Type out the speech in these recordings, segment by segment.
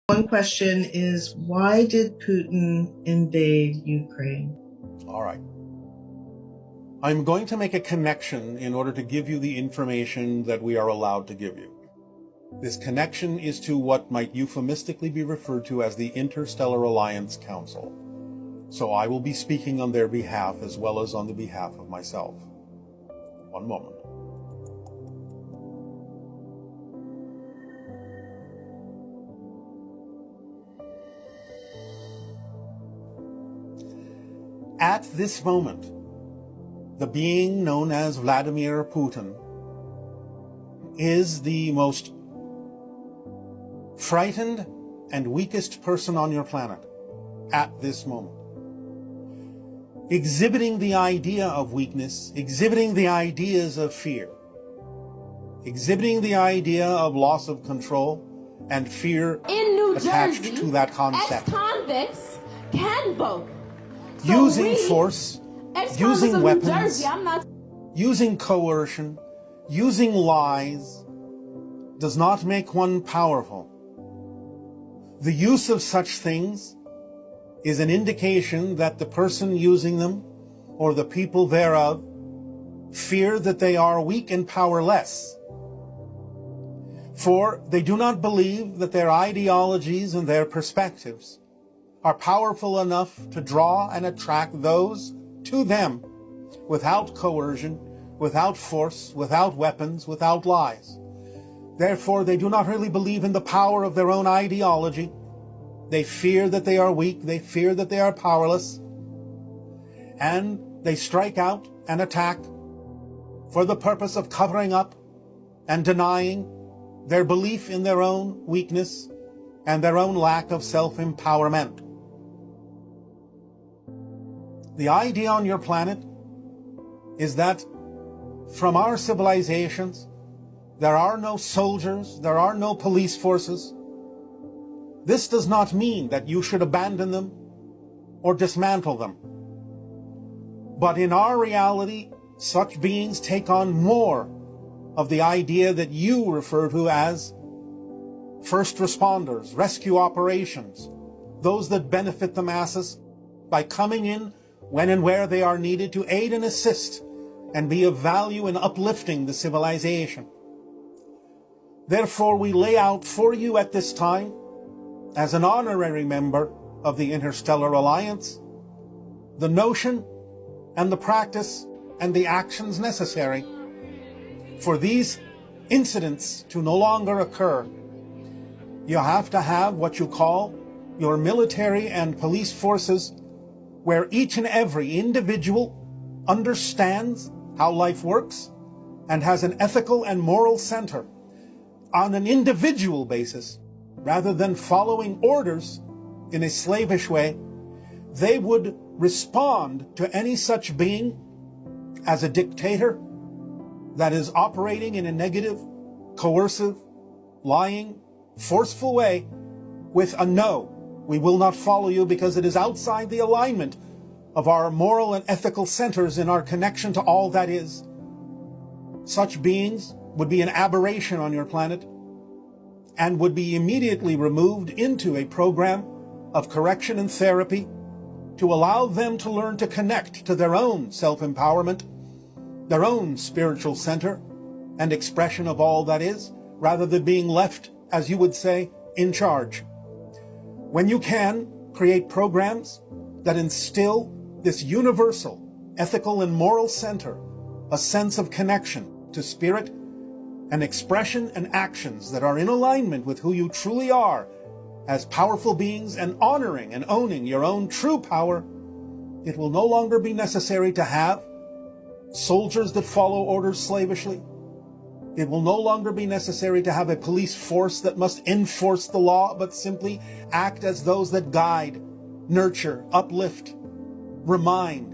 One question is, why did Putin invade Ukraine? All right. I'm going to make a connection in order to give you the information that we are allowed to give you. This connection is to what might euphemistically be referred to as the Interstellar Alliance Council. So I will be speaking on their behalf as well as on the behalf of myself. One moment. At this moment, the being known as Vladimir Putin is the most frightened and weakest person on your planet at this moment. Exhibiting the idea of weakness, exhibiting the ideas of fear, exhibiting the idea of loss of control and fear in New attached Jersey, to that concept. Ex-convicts can vote. So using force, using weapons, using coercion, using lies does not make one powerful. The use of such things is an indication that the person using them or the people thereof fear that they are weak and powerless. For they do not believe that their ideologies and their perspectives are powerful enough to draw and attract those to them without coercion, without force, without weapons, without lies. Therefore, they do not really believe in the power of their own ideology. They fear that they are weak, they fear that they are powerless, and they strike out and attack for the purpose of covering up and denying their belief in their own weakness and their own lack of self-empowerment. The idea on your planet is that from our civilizations, there are no soldiers, there are no police forces. This does not mean that you should abandon them or dismantle them. But in our reality, such beings take on more of the idea that you refer to as first responders, rescue operations, those that benefit the masses by coming in when and where they are needed to aid and assist and be of value in uplifting the civilization. Therefore, we lay out for you at this time, as an honorary member of the Interstellar Alliance, the notion and the practice and the actions necessary for these incidents to no longer occur. You have to have what you call your military and police forces, where each and every individual understands how life works and has an ethical and moral center on an individual basis, rather than following orders in a slavish way. They would respond to any such being as a dictator that is operating in a negative, coercive, lying, forceful way with a no. We will not follow you because it is outside the alignment of our moral and ethical centers in our connection to all that is. Such beings would be an aberration on your planet and would be immediately removed into a program of correction and therapy to allow them to learn to connect to their own self-empowerment, their own spiritual center and expression of all that is, rather than being left, as you would say, in charge. When you can, create programs that instill this universal, ethical and moral center, a sense of connection to spirit and expression and actions that are in alignment with who you truly are as powerful beings, and honoring and owning your own true power, it will no longer be necessary to have soldiers that follow orders slavishly. It will no longer be necessary to have a police force that must enforce the law, but simply act as those that guide, nurture, uplift, remind.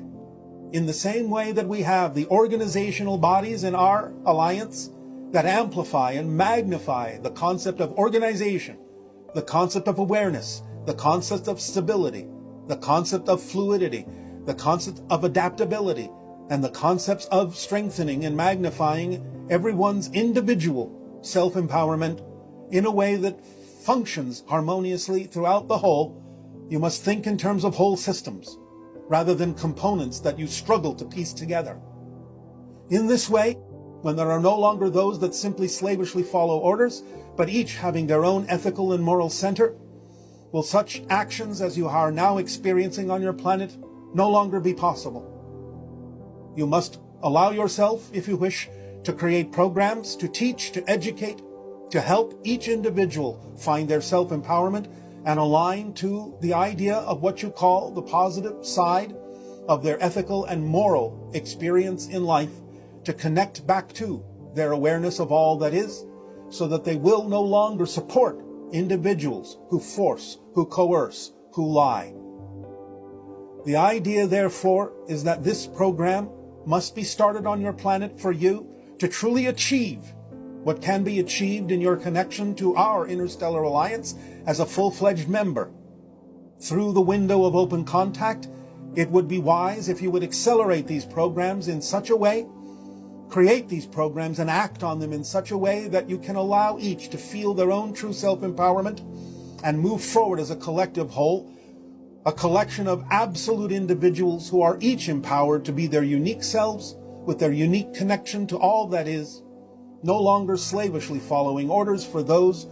In the same way that we have the organizational bodies in our alliance that amplify and magnify the concept of organization, the concept of awareness, the concept of stability, the concept of fluidity, the concept of adaptability, and the concepts of strengthening and magnifying everyone's individual self-empowerment in a way that functions harmoniously throughout the whole, you must think in terms of whole systems, rather than components that you struggle to piece together. In this way, when there are no longer those that simply slavishly follow orders, but each having their own ethical and moral center, will such actions as you are now experiencing on your planet no longer be possible. You must allow yourself, if you wish, to create programs, to teach, to educate, to help each individual find their self-empowerment and align to the idea of what you call the positive side of their ethical and moral experience in life, to connect back to their awareness of all that is, so that they will no longer support individuals who force, who coerce, who lie. The idea, therefore, is that this program must be started on your planet for you to truly achieve what can be achieved in your connection to our Interstellar Alliance as a full-fledged member. Through the window of open contact, it would be wise if you would accelerate these programs in such a way, create these programs and act on them in such a way that you can allow each to feel their own true self-empowerment and move forward as a collective whole, a collection of absolute individuals who are each empowered to be their unique selves with their unique connection to all that is, no longer slavishly following orders for those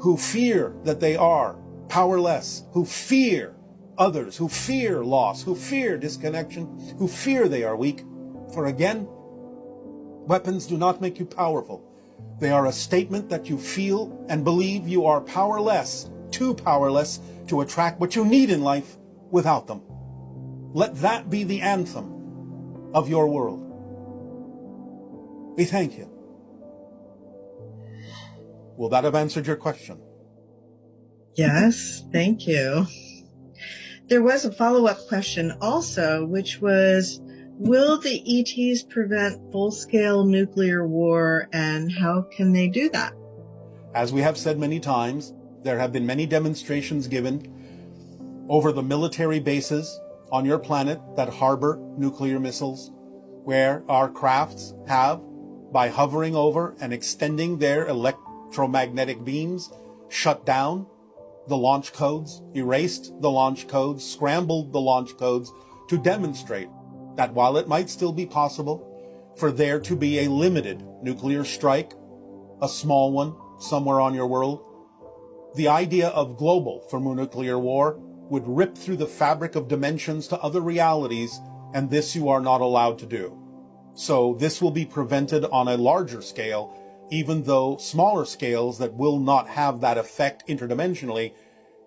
who fear that they are powerless, who fear others, who fear loss, who fear disconnection, who fear they are weak. For again, weapons do not make you powerful. They are a statement that you feel and believe you are powerless, too powerless to attract what you need in life without them. Let that be the anthem of your world. We thank you. Will that have answered your question? Yes, thank you. There was a follow-up question also, which was, will the ETs prevent full-scale nuclear war, and how can they do that? As we have said many times, there have been many demonstrations given over the military bases on your planet that harbor nuclear missiles, where our crafts have, by hovering over and extending their electromagnetic beams, shut down the launch codes, erased the launch codes, scrambled the launch codes to demonstrate that while it might still be possible for there to be a limited nuclear strike, a small one somewhere on your world, the idea of global thermonuclear war would rip through the fabric of dimensions to other realities, and this you are not allowed to do. So this will be prevented on a larger scale, even though smaller scales that will not have that effect interdimensionally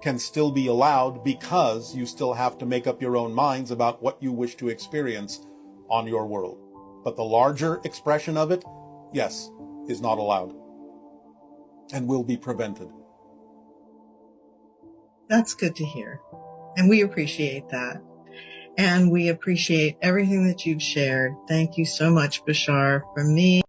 can still be allowed, because you still have to make up your own minds about what you wish to experience on your world. But the larger expression of it, yes, is not allowed and will be prevented. That's good to hear. And we appreciate that. And we appreciate everything that you've shared. Thank you so much, Bashar. From me,